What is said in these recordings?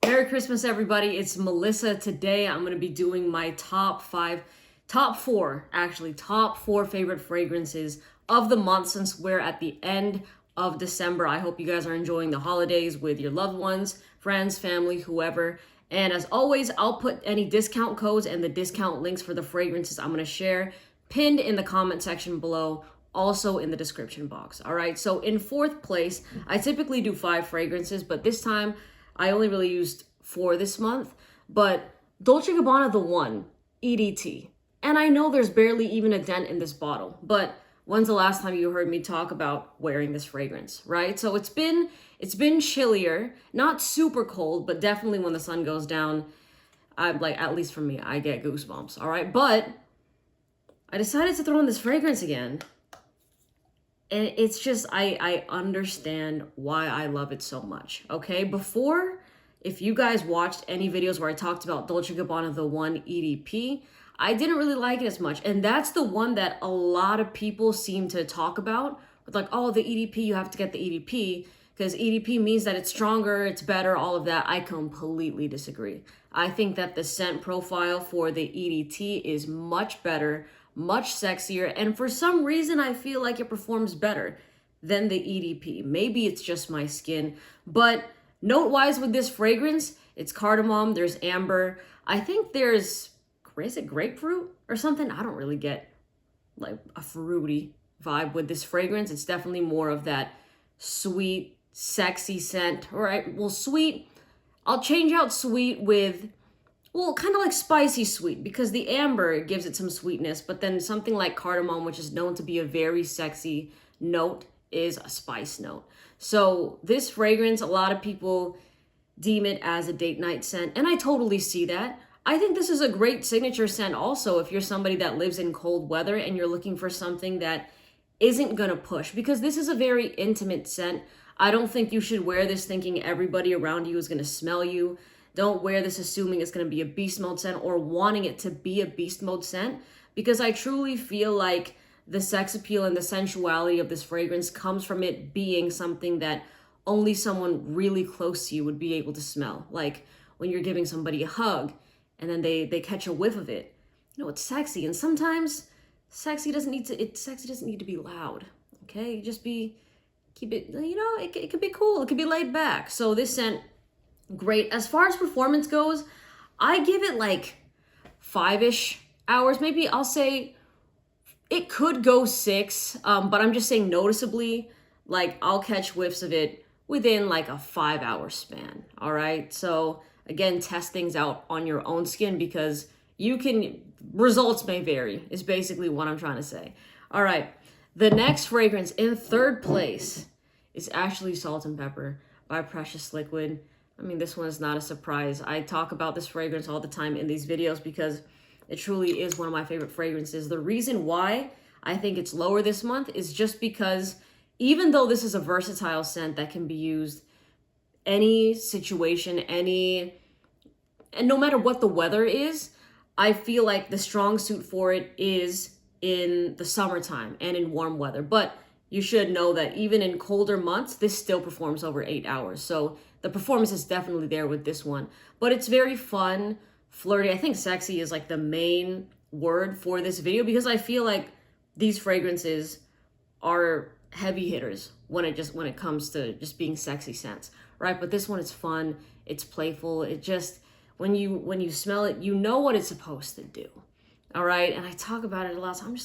Merry Christmas, everybody. It's Melissa. Today I'm going to be doing my top four favorite fragrances of the month since we're at the end of December. I hope you guys are enjoying the holidays with your loved ones, friends, family, whoever. And as always, I'll put any discount codes and the discount links for the fragrances I'm going to share pinned in the comment section below, also in the description box. All right. So in fourth place, I typically do 5 fragrances, but this time I only really used 4 this month. But Dolce Gabbana The One EDT. And I know there's barely even a dent in this bottle, but when's the last time you heard me talk about wearing this fragrance, right? So it's been chillier, not super cold, but definitely when the sun goes down, I'm like, at least for me, I get goosebumps. All right. But I decided to throw in this fragrance again. And it's just, I understand why I love it so much. Okay. Before, if you guys watched any videos where I talked about Dolce Gabbana The One EDP, I didn't really like it as much. And that's the one that a lot of people seem to talk about. With like, oh, the EDP, you have to get the EDP. Because EDP means that it's stronger, it's better, all of that. I completely disagree. I think that the scent profile for the EDT is much better, much sexier, and for some reason I feel like it performs better than the EDP. Maybe it's just my skin, but note-wise with this fragrance, it's cardamom, there's amber. I think there's, is it grapefruit or something? I don't really get like a fruity vibe with this fragrance. It's definitely more of that sweet, sexy scent. All right, well, sweet, I'll change out sweet with, well, kind of like spicy sweet, because the amber gives it some sweetness, but then something like cardamom, which is known to be a very sexy note, is a spice note. So this fragrance, a lot of people deem it as a date night scent, and I totally see that. I think this is a great signature scent also if you're somebody that lives in cold weather and you're looking for something that isn't gonna push, because this is a very intimate scent. I don't think you should wear this thinking everybody around you is gonna smell you. Don't wear this assuming it's gonna be a beast mode scent or wanting it to be a beast mode scent, because I truly feel like the sex appeal and the sensuality of this fragrance comes from it being something that only someone really close to you would be able to smell. Like when you're giving somebody a hug and then they catch a whiff of it. You know, it's sexy. And sometimes sexy doesn't need to be loud. Okay? Keep it, you know, it could be cool. It could be laid back. So this scent, great. As far as performance goes, I give it like 5-ish hours. Maybe I'll say it could go 6, but I'm just saying noticeably, like I'll catch whiffs of it within like a 5-hour span. All right. So again, test things out on your own skin because results may vary, is basically what I'm trying to say. All right. The next fragrance in third place is actually Salt and Pepper by Precious Liquid. I mean, this one is not a surprise. I talk about this fragrance all the time in these videos because it truly is one of my favorite fragrances. The reason why I think it's lower this month is just because even though this is a versatile scent that can be used any situation, and no matter what the weather is, I feel like the strong suit for it is in the summertime and in warm weather. But you should know that even in colder months, this still performs over 8 hours. So the performance is definitely there with this one. But it's very fun, flirty. I think sexy is like the main word for this video because I feel like these fragrances are heavy hitters when it comes to just being sexy scents, right? But this one is fun, it's playful, it just when you smell it, you know what it's supposed to do. All right, and I talk about it a lot, so I'm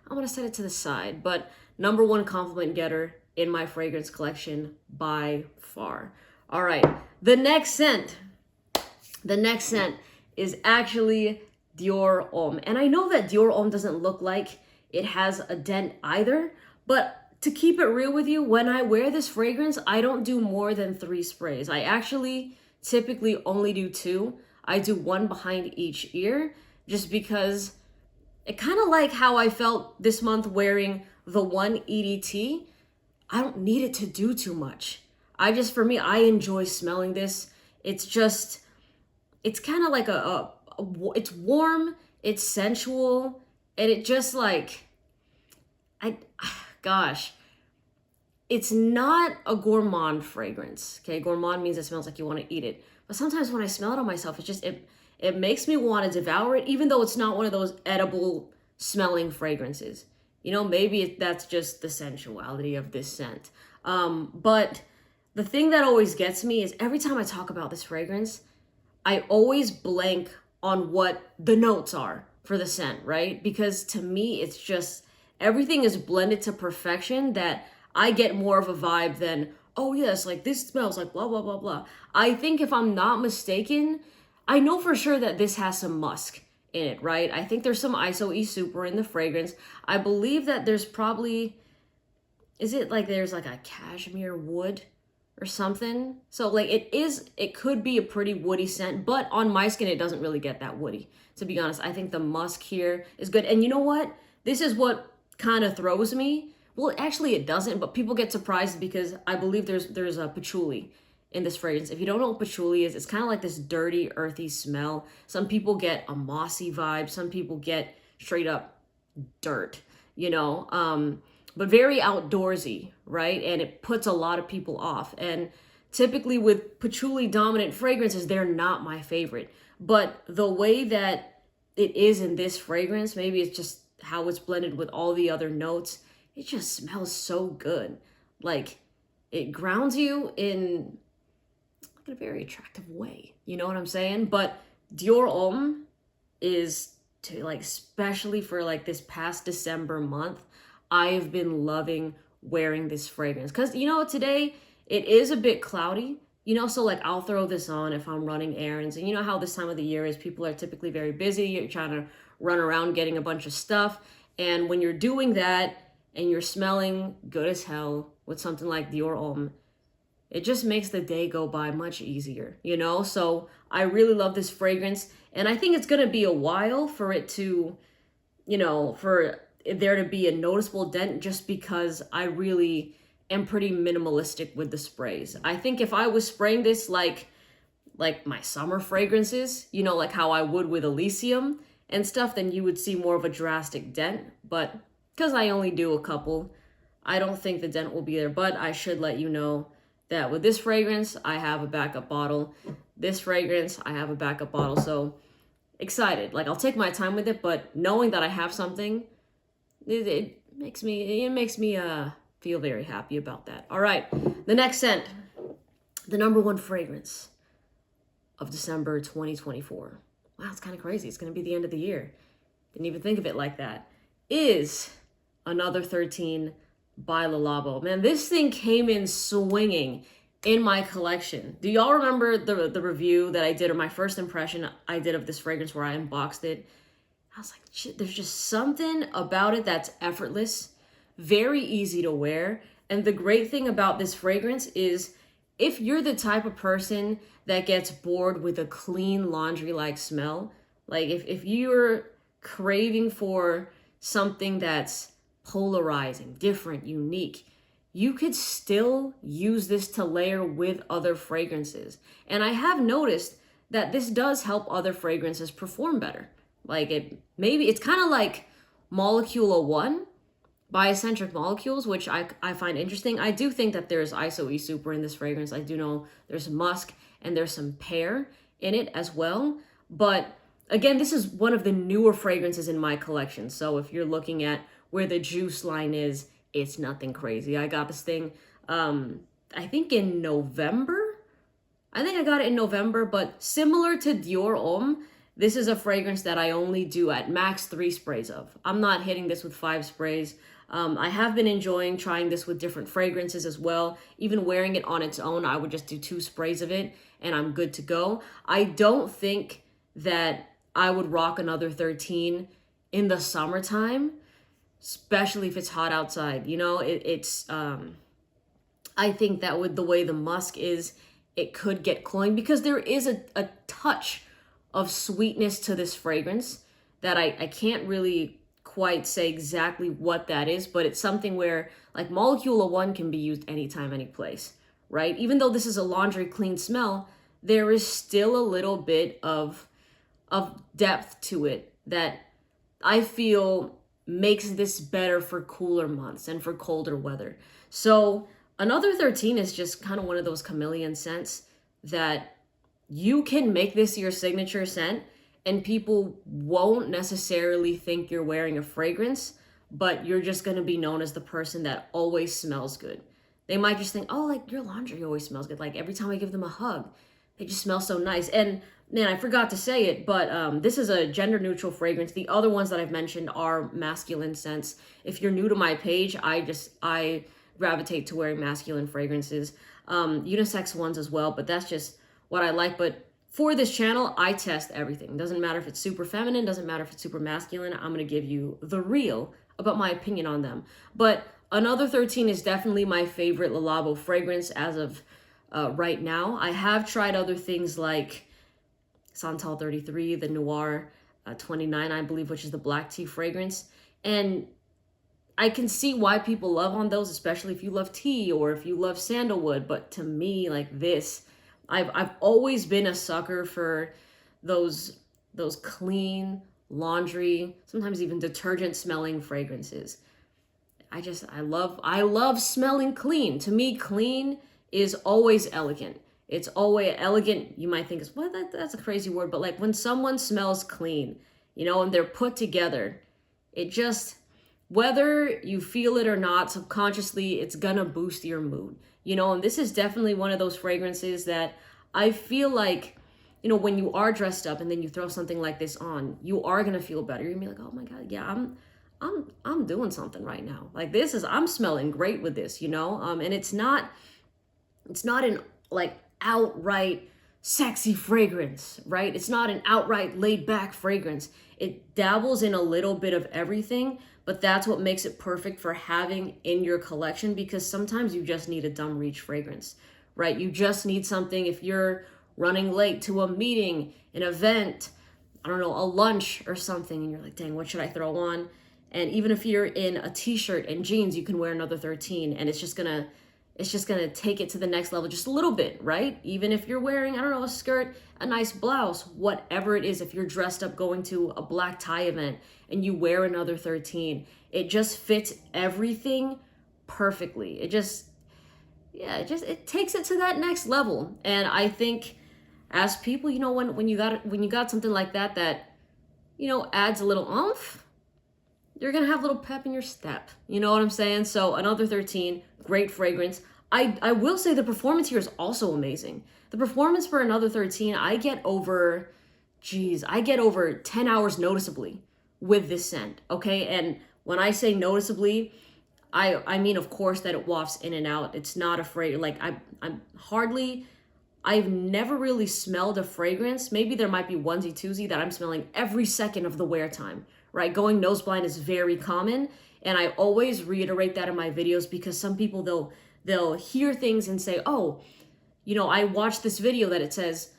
gonna set it to the side. But number one compliment getter in my fragrance collection by far. All right, the next scent is actually Dior Homme, and I know that Dior Homme doesn't look like it has a dent either, but to keep it real with you, when I wear this fragrance, I don't do more than 3 sprays. I actually typically only do 2. I do 1 behind each ear just because it kind of like how I felt this month wearing the One EDT. I don't need it to do too much. For me, I enjoy smelling this. It's kind of like it's warm, it's sensual, and it just like, gosh, it's not a gourmand fragrance. Okay, gourmand means it smells like you want to eat it, But sometimes when I smell it on myself, it makes me want to devour it, even though it's not one of those edible smelling fragrances. Maybe that's just the sensuality of this scent. But the thing that always gets me is every time I talk about this fragrance, I always blank on what the notes are for the scent, right? Because to me, it's just everything is blended to perfection that I get more of a vibe than, oh yes, like this smells like blah, blah, blah, blah. I think if I'm not mistaken, I know for sure that this has some musk in it, right? I think there's some ISO E Super in the fragrance. I believe that there's probably, is it like there's like a cashmere wood or something? So like it could be a pretty woody scent, but on my skin, it doesn't really get that woody. To be honest, I think the musk here is good. And you know what? This is what kind of throws me. Well, actually it doesn't, but people get surprised because I believe there's a patchouli in this fragrance. If you don't know what patchouli is, it's kind of like this dirty, earthy smell. Some people get a mossy vibe. Some people get straight up dirt, but very outdoorsy, right? And it puts a lot of people off. And typically with patchouli dominant fragrances, they're not my favorite. But the way that it is in this fragrance, maybe it's just how it's blended with all the other notes, it just smells so good. Like it grounds you in a very attractive way. You know what I'm saying? But Dior Homme is to like, especially for like this past December month, I've been loving wearing this fragrance. Cause today it is a bit cloudy, so like I'll throw this on if I'm running errands. And you know how this time of the year is, people are typically very busy. You're trying to run around getting a bunch of stuff. And when you're doing that and you're smelling good as hell with something like Dior Homme, it just makes the day go by much easier, So I really love this fragrance. And I think it's going to be a while for it to, for there to be a noticeable dent, just because I really am pretty minimalistic with the sprays. I think if I was spraying this like my summer fragrances, like how I would with Elysium and stuff, then you would see more of a drastic dent. But because I only do a couple, I don't think the dent will be there. But I should let you know that with this fragrance, I have a backup bottle. This fragrance, I have a backup bottle. So excited. Like I'll take my time with it, but knowing that I have something, it makes me feel very happy about that. All right, the next scent, the number one fragrance of December 2024. Wow, it's kind of crazy. It's going to be the end of the year. Didn't even think of it like that. Is Another 13 by Le Labo. Man, this thing came in swinging in my collection. Do y'all remember the review that I did, or my first impression I did of this fragrance where I unboxed it? I was like, shit, there's just something about it that's effortless, very easy to wear. And the great thing about this fragrance is if you're the type of person that gets bored with a clean laundry-like smell, like if you're craving for something that's polarizing, different, unique, you could still use this to layer with other fragrances. And I have noticed that this does help other fragrances perform better. Like it's kind of like Molecule 01 by Eccentric Molecules, which I find interesting. I do think that there's ISO E Super in this fragrance. I do know there's musk and there's some pear in it as well. But again, this is one of the newer fragrances in my collection. So if you're looking at where the juice line is, it's nothing crazy. I got this thing, I think in November. I think I got it in November, but similar to Dior Homme, this is a fragrance that I only do at max 3 sprays of. I'm not hitting this with 5 sprays. I have been enjoying trying this with different fragrances as well. Even wearing it on its own, I would just do 2 sprays of it and I'm good to go. I don't think that I would rock Another 13 in the summertime, especially if it's hot outside. I think that with the way the musk is, it could get cloying because there is a touch of sweetness to this fragrance that I can't really quite say exactly what that is, but it's something where like Molecule 01 can be used anytime, any place, right? Even though this is a laundry clean smell, there is still a little bit of depth to it that I feel makes this better for cooler months and for colder weather. So Another 13 is just kind of one of those chameleon scents that you can make this your signature scent and people won't necessarily think you're wearing a fragrance, but you're just going to be known as the person that always smells good. They might just think, oh, like your laundry always smells good. Like every time I give them a hug, they just smell so nice. And man, I forgot to say it, but this is a gender neutral fragrance. The other ones that I've mentioned are masculine scents. If you're new to my page, I gravitate to wearing masculine fragrances, unisex ones as well, but that's just what I like. But for this channel, I test everything. Doesn't matter if it's super feminine, doesn't matter if it's super masculine. I'm going to give you the real about my opinion on them. But Another 13 is definitely my favorite Le Labo fragrance as of right now. I have tried other things like Santal 33, the Noir 29, I believe, which is the black tea fragrance. And I can see why people love on those, especially if you love tea or if you love sandalwood. But to me, like this, I've always been a sucker for those clean laundry, sometimes even detergent smelling fragrances. I love smelling clean. To me, clean is always elegant. It's always elegant. You might think, well, that's a crazy word, but like when someone smells clean, and they're put together, it just, whether you feel it or not, subconsciously, it's gonna boost your mood, and this is definitely one of those fragrances that I feel like, when you are dressed up and then you throw something like this on, you are gonna feel better. You're gonna be like, oh my God, yeah, I'm doing something right now. Like I'm smelling great with this, and it's not an like outright sexy fragrance, right? It's not an outright laid back fragrance. It dabbles in a little bit of everything, but that's what makes it perfect for having in your collection, because sometimes you just need a dumb reach fragrance, right? You just need something if you're running late to a meeting, an event, I don't know, a lunch or something, and you're like, dang, what should I throw on? And even if you're in a t-shirt and jeans, you can wear another 13, and it's just gonna take it to the next level just a little bit, right? Even if you're wearing, I don't know, a skirt, a nice blouse, whatever it is, if you're dressed up going to a black tie event and you wear another 13, it just fits everything perfectly. It takes it to that next level. And I think as people, when you got something like that adds a little oomph, you're gonna have a little pep in your step. You know what I'm saying? So another 13, great fragrance. I will say the performance here is also amazing. The performance for another 13, I get over 10 hours noticeably with this scent, okay? And when I say noticeably, I mean, of course, that it wafts in and out. It's not afraid, like I've never really smelled a fragrance. Maybe there might be onesie twosie that I'm smelling every second of the wear time, right? Going nose blind is very common. And I always reiterate that in my videos, because some people, they'll hear things and say, oh, I watched this video that it says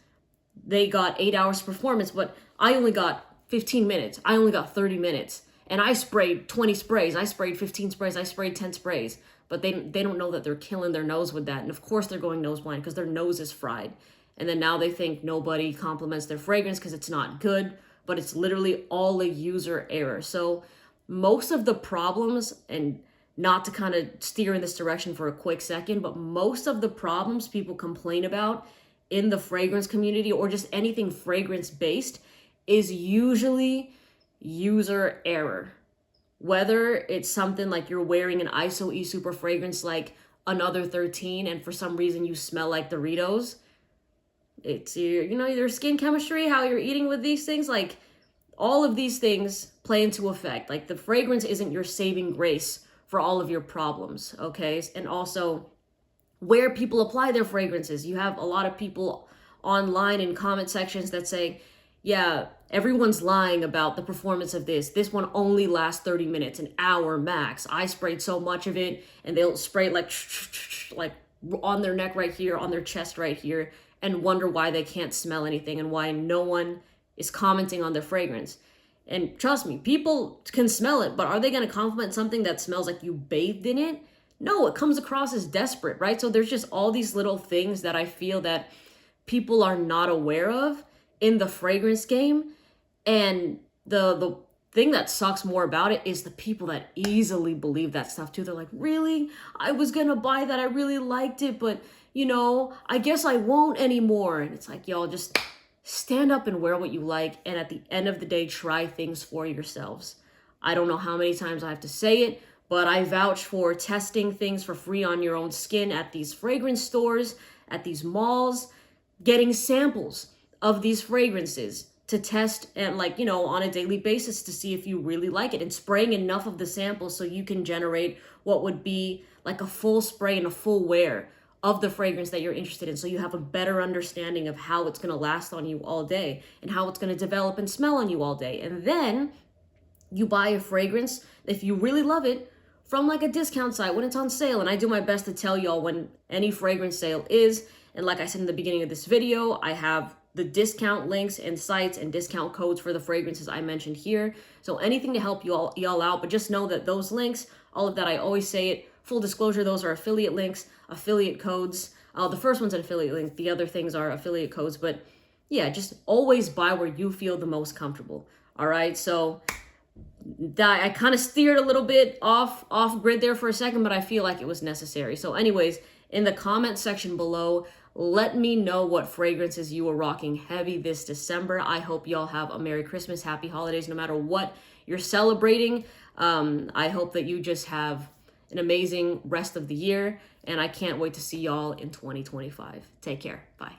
they got 8 hours performance, but I only got 15 minutes. I only got 30 minutes. And I sprayed 20 sprays. I sprayed 15 sprays. I sprayed 10 sprays. But they don't know that they're killing their nose with that. And of course they're going nose blind because their nose is fried. And then now they think nobody compliments their fragrance because it's not good, but it's literally all a user error. So most of the problems, and not to kind of steer in this direction for a quick second, but most of the problems people complain about in the fragrance community or just anything fragrance based is usually user error. Whether it's something like you're wearing an ISO E Super fragrance like another 13 and for some reason you smell like Doritos, it's your skin chemistry, how you're eating with these things, like all of these things play into effect. Like the fragrance isn't your saving grace for all of your problems, okay? And also where people apply their fragrances. You have a lot of people online in comment sections that say, yeah, everyone's lying about the performance of this. This one only lasts 30 minutes, an hour max. I sprayed so much of it, and they'll spray like on their neck right here, on their chest right here, and wonder why they can't smell anything and why no one is commenting on their fragrance. And trust me, people can smell it, but are they going to compliment something that smells like you bathed in it? No, it comes across as desperate, right? So there's just all these little things that I feel that people are not aware of in the fragrance game. And the thing that sucks more about it is the people that easily believe that stuff too. They're like, really? I was gonna buy that. I really liked it, but I guess I won't anymore. And it's like, y'all, just stand up and wear what you like. And at the end of the day, try things for yourselves. I don't know how many times I have to say it, but I vouch for testing things for free on your own skin at these fragrance stores, at these malls, getting samples of these fragrances to test and on a daily basis to see if you really like it, and spraying enough of the samples so you can generate what would be like a full spray and a full wear of the fragrance that you're interested in, so you have a better understanding of how it's going to last on you all day and how it's going to develop and smell on you all day. And then you buy a fragrance, if you really love it, from like a discount site when it's on sale. And I do my best to tell y'all when any fragrance sale is. And like I said in the beginning of this video, I have the discount links and sites and discount codes for the fragrances I mentioned here. So anything to help y'all out, but just know that those links, all of that, I always say it, full disclosure, those are affiliate links, affiliate codes. The first one's an affiliate link. The other things are affiliate codes. But yeah, just always buy where you feel the most comfortable. All right. So I kind of steered a little bit off grid there for a second, but I feel like it was necessary. So anyways, in the comment section below, let me know what fragrances you are rocking heavy this December. I hope y'all have a Merry Christmas, Happy Holidays, no matter what you're celebrating. I hope that you just have an amazing rest of the year, and I can't wait to see y'all in 2025. Take care. Bye.